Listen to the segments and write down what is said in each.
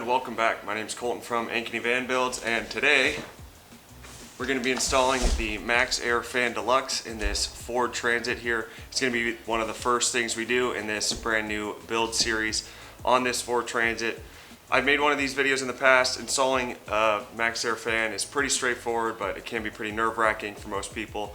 and welcome back. My name is Colton from Ankeny Van Builds, and today we're going to be installing the Maxair Fan Deluxe in this Ford Transit here. It's going to be one of the first things we do in this brand new build series on this Ford Transit. I've made one of these videos in the past. Installing a Maxair fan is pretty straightforward, but it can be pretty nerve-wracking for most people.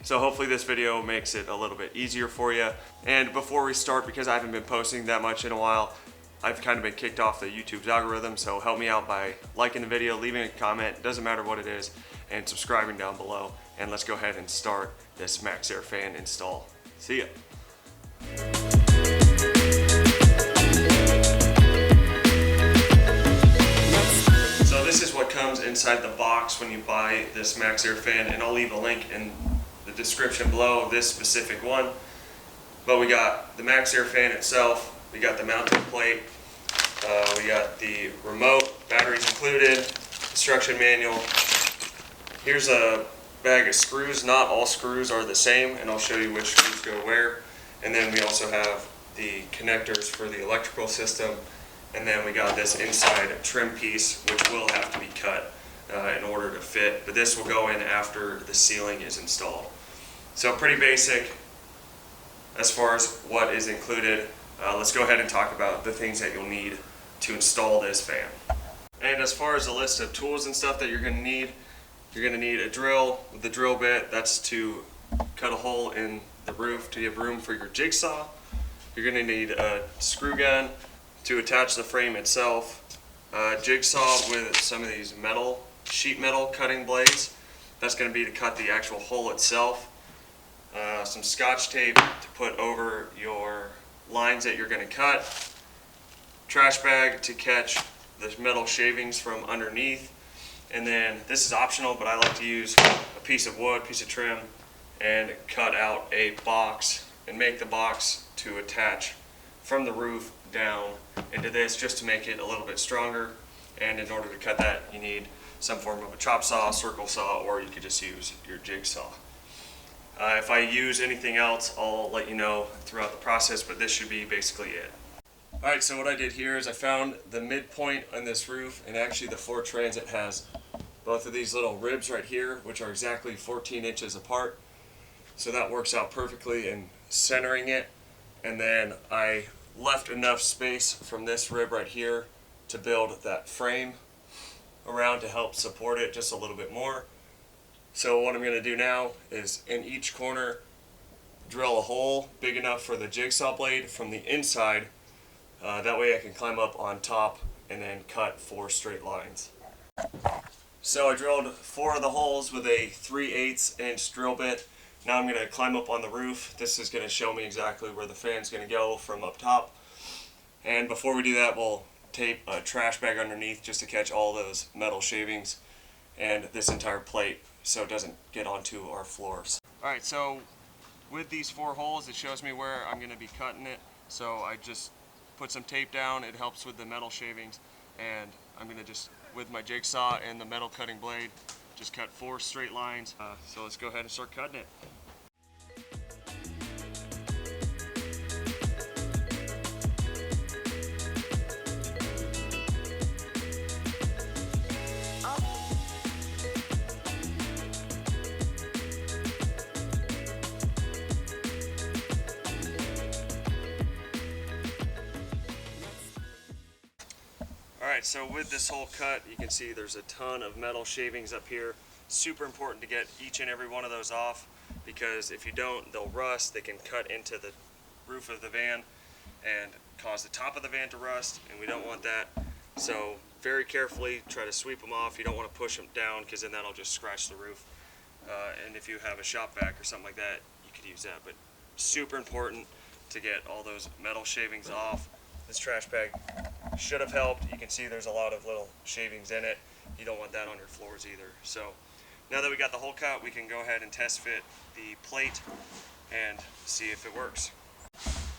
So hopefully this video makes it a little bit easier for you. And before we start, because I haven't been posting that much in a while, I've kind of been kicked off the YouTube's algorithm, so help me out by liking the video, leaving a comment, doesn't matter what it is, and subscribing down below. And let's go ahead and start this Maxair fan install. See ya. So this is what comes inside the box when you buy this Maxair fan, and I'll leave a link in the description below of this specific one. But we got the Maxair fan itself, we got the mounting plate, we got the remote, batteries included, instruction manual. Here's a bag of screws. Not all screws are the same, and I'll show you which screws go where. And then we also have the connectors for the electrical system. And then we got this inside trim piece, which will have to be cut in order to fit. But this will go in after the ceiling is installed. So pretty basic as far as what is included. Let's go ahead and talk about the things that you'll need to install this fan. And as far as a list of tools and stuff that you're going to need a drill with the drill bit. That's to cut a hole in the roof to give room for your jigsaw. You're going to need a screw gun to attach the frame itself, a jigsaw with some of these sheet metal cutting blades. That's going to be to cut the actual hole itself. Some scotch tape to put over your lines that you're going to cut, trash bag to catch the metal shavings from underneath, and then this is optional, but I like to use a piece of wood, piece of trim, and cut out a box and make the box to attach from the roof down into this, just to make it a little bit stronger. And in order to cut that, you need some form of a chop saw, circle saw, or you could just use your jigsaw. If I use anything else, I'll let you know throughout the process, but this should be basically it. Alright, so what I did here is I found the midpoint on this roof, and actually the Ford Transit has both of these little ribs right here, which are exactly 14 inches apart. So that works out perfectly in centering it. And then I left enough space from this rib right here to build that frame around to help support it just a little bit more. So what I'm going to do now is in each corner drill a hole big enough for the jigsaw blade from the inside. That way I can climb up on top and then cut 4 straight lines. So I drilled 4 of the holes with a 3/8 inch drill bit. Now I'm going to climb up on the roof. This is going to show me exactly where the fan's going to go from up top. And before we do that, we'll tape a trash bag underneath just to catch all those metal shavings and this entire plate so it doesn't get onto our floors. Alright, so with these 4 holes, it shows me where I'm going to be cutting it. So I just put some tape down. It helps with the metal shavings. And I'm going to just, with my jigsaw and the metal cutting blade, just cut 4 straight lines. So let's go ahead and start cutting it. Alright, so with this whole cut, you can see there's a ton of metal shavings up here. Super important to get each and every one of those off, because if you don't, they'll rust. They can cut into the roof of the van and cause the top of the van to rust, and we don't want that. So very carefully try to sweep them off. You don't want to push them down, because then that'll just scratch the roof. And if you have a shop vac or something like that, you could use that. But super important to get all those metal shavings off. This trash bag should have helped. You can see there's a lot of little shavings in it. You don't want that on your floors either. So now that we got the hole cut, we can go ahead and test fit the plate and see if it works.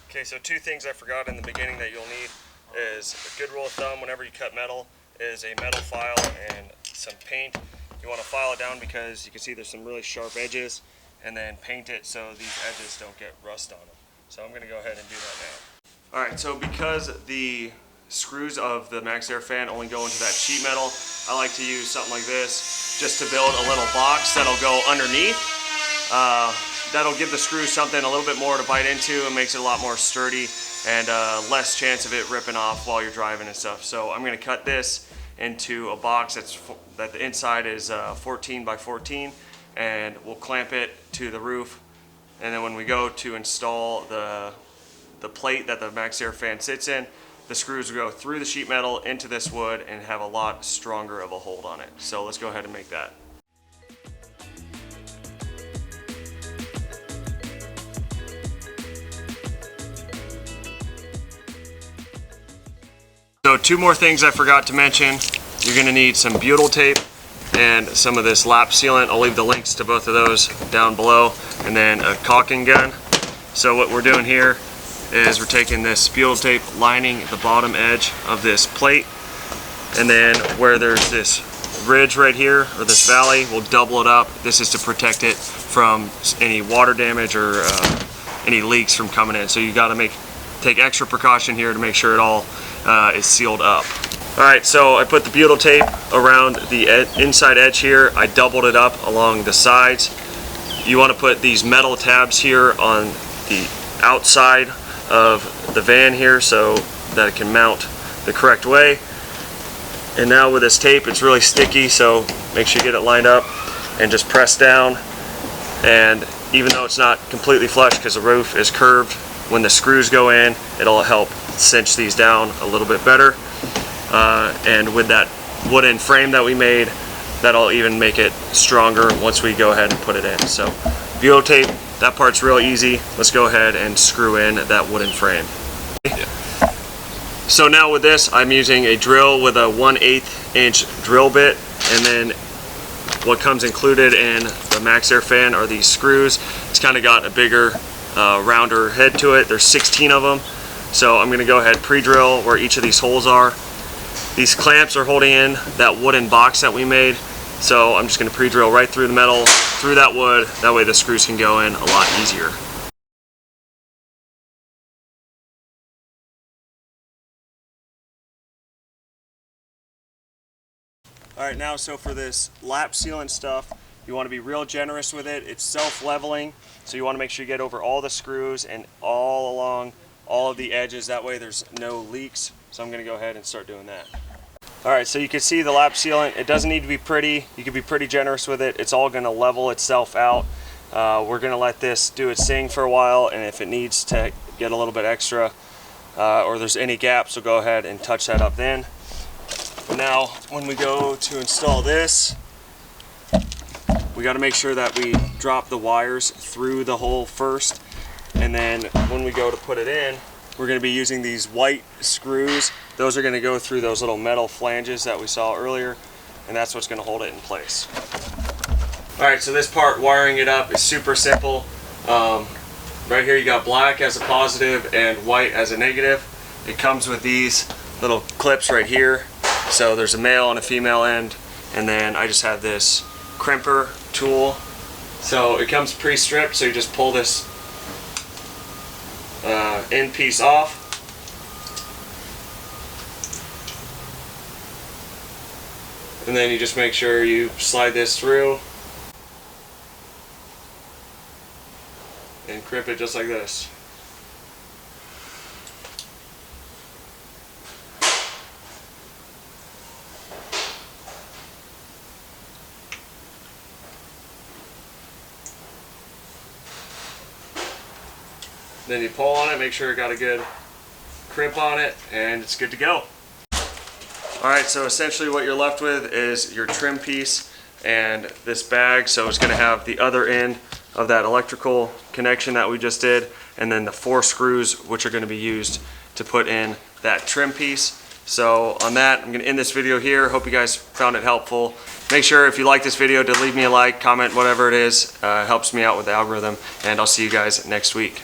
Okay, so 2 things I forgot in the beginning that you'll need is a good rule of thumb whenever you cut metal is a metal file and some paint. You want to file it down because you can see there's some really sharp edges, and then paint it so these edges don't get rust on them. So I'm going to go ahead and do that now. Alright, so because the screws of the Maxair fan only go into that sheet metal, I like to use something like this just to build a little box that'll go underneath. That'll give the screw something a little bit more to bite into and makes it a lot more sturdy and less chance of it ripping off while you're driving and stuff. So I'm going to cut this into a box that the inside is 14 by 14, and we'll clamp it to the roof. And then when we go to install the plate that the Maxair fan sits in, the screws will go through the sheet metal into this wood and have a lot stronger of a hold on it. So let's go ahead and make that. So two more things I forgot to mention. You're going to need some butyl tape and some of this lap sealant. I'll leave the links to both of those down below, and then a caulking gun. So what we're doing here is we're taking this butyl tape, lining the bottom edge of this plate, and then where there's this ridge right here, or this valley, we'll double it up. This is to protect it from any water damage or any leaks from coming in. So you got to take extra precaution here to make sure it all is sealed up. Alright, so I put the butyl tape around the inside edge here. I doubled it up along the sides. You want to put these metal tabs here on the outside of the van here so that it can mount the correct way. And now with this tape, it's really sticky, so make sure you get it lined up and just press down. And even though it's not completely flush because the roof is curved, when the screws go in, it'll help cinch these down a little bit better. And with that wooden frame that we made, that'll even make it stronger once we go ahead and put it in. So butyl tape, that part's real easy. Let's go ahead and screw in that wooden frame. So now with this, I'm using a drill with a 1/8 inch drill bit, and then what comes included in the Maxair fan are these screws. It's kind of got a bigger, rounder head to it. There's 16 of them. So I'm going to go ahead and pre-drill where each of these holes are. These clamps are holding in that wooden box that we made. So I'm just going to pre-drill right through the metal, through that wood. That way the screws can go in a lot easier. Alright, now so for this lap sealant stuff, you want to be real generous with it. It's self-leveling, so you want to make sure you get over all the screws and all along all of the edges. That way there's no leaks. So I'm going to go ahead and start doing that. Alright, so you can see the lap sealant. It doesn't need to be pretty. You can be pretty generous with it. It's all going to level itself out. We're going to let this do its thing for a while, and if it needs to get a little bit extra or there's any gaps, we'll go ahead and touch that up then. Now, when we go to install this, we got to make sure that we drop the wires through the hole first, and then when we go to put it in, we're going to be using these white screws. Those are going to go through those little metal flanges that we saw earlier, and that's what's going to hold it in place. Alright, so this part, wiring it up, is super simple. Right here you got black as a positive and white as a negative. It comes with these little clips right here. So there's a male and a female end, and then I just have this crimper tool. So it comes pre-stripped, so you just pull this end piece off. And then you just make sure you slide this through and crimp it just like this. Then you pull on it, make sure it got a good crimp on it, and it's good to go. Alright, so essentially what you're left with is your trim piece and this bag. So it's going to have the other end of that electrical connection that we just did, and then the 4 screws which are going to be used to put in that trim piece. So on that, I'm going to end this video here. Hope you guys found it helpful. Make sure if you like this video to leave me a like, comment, whatever it is. Helps me out with the algorithm, and I'll see you guys next week.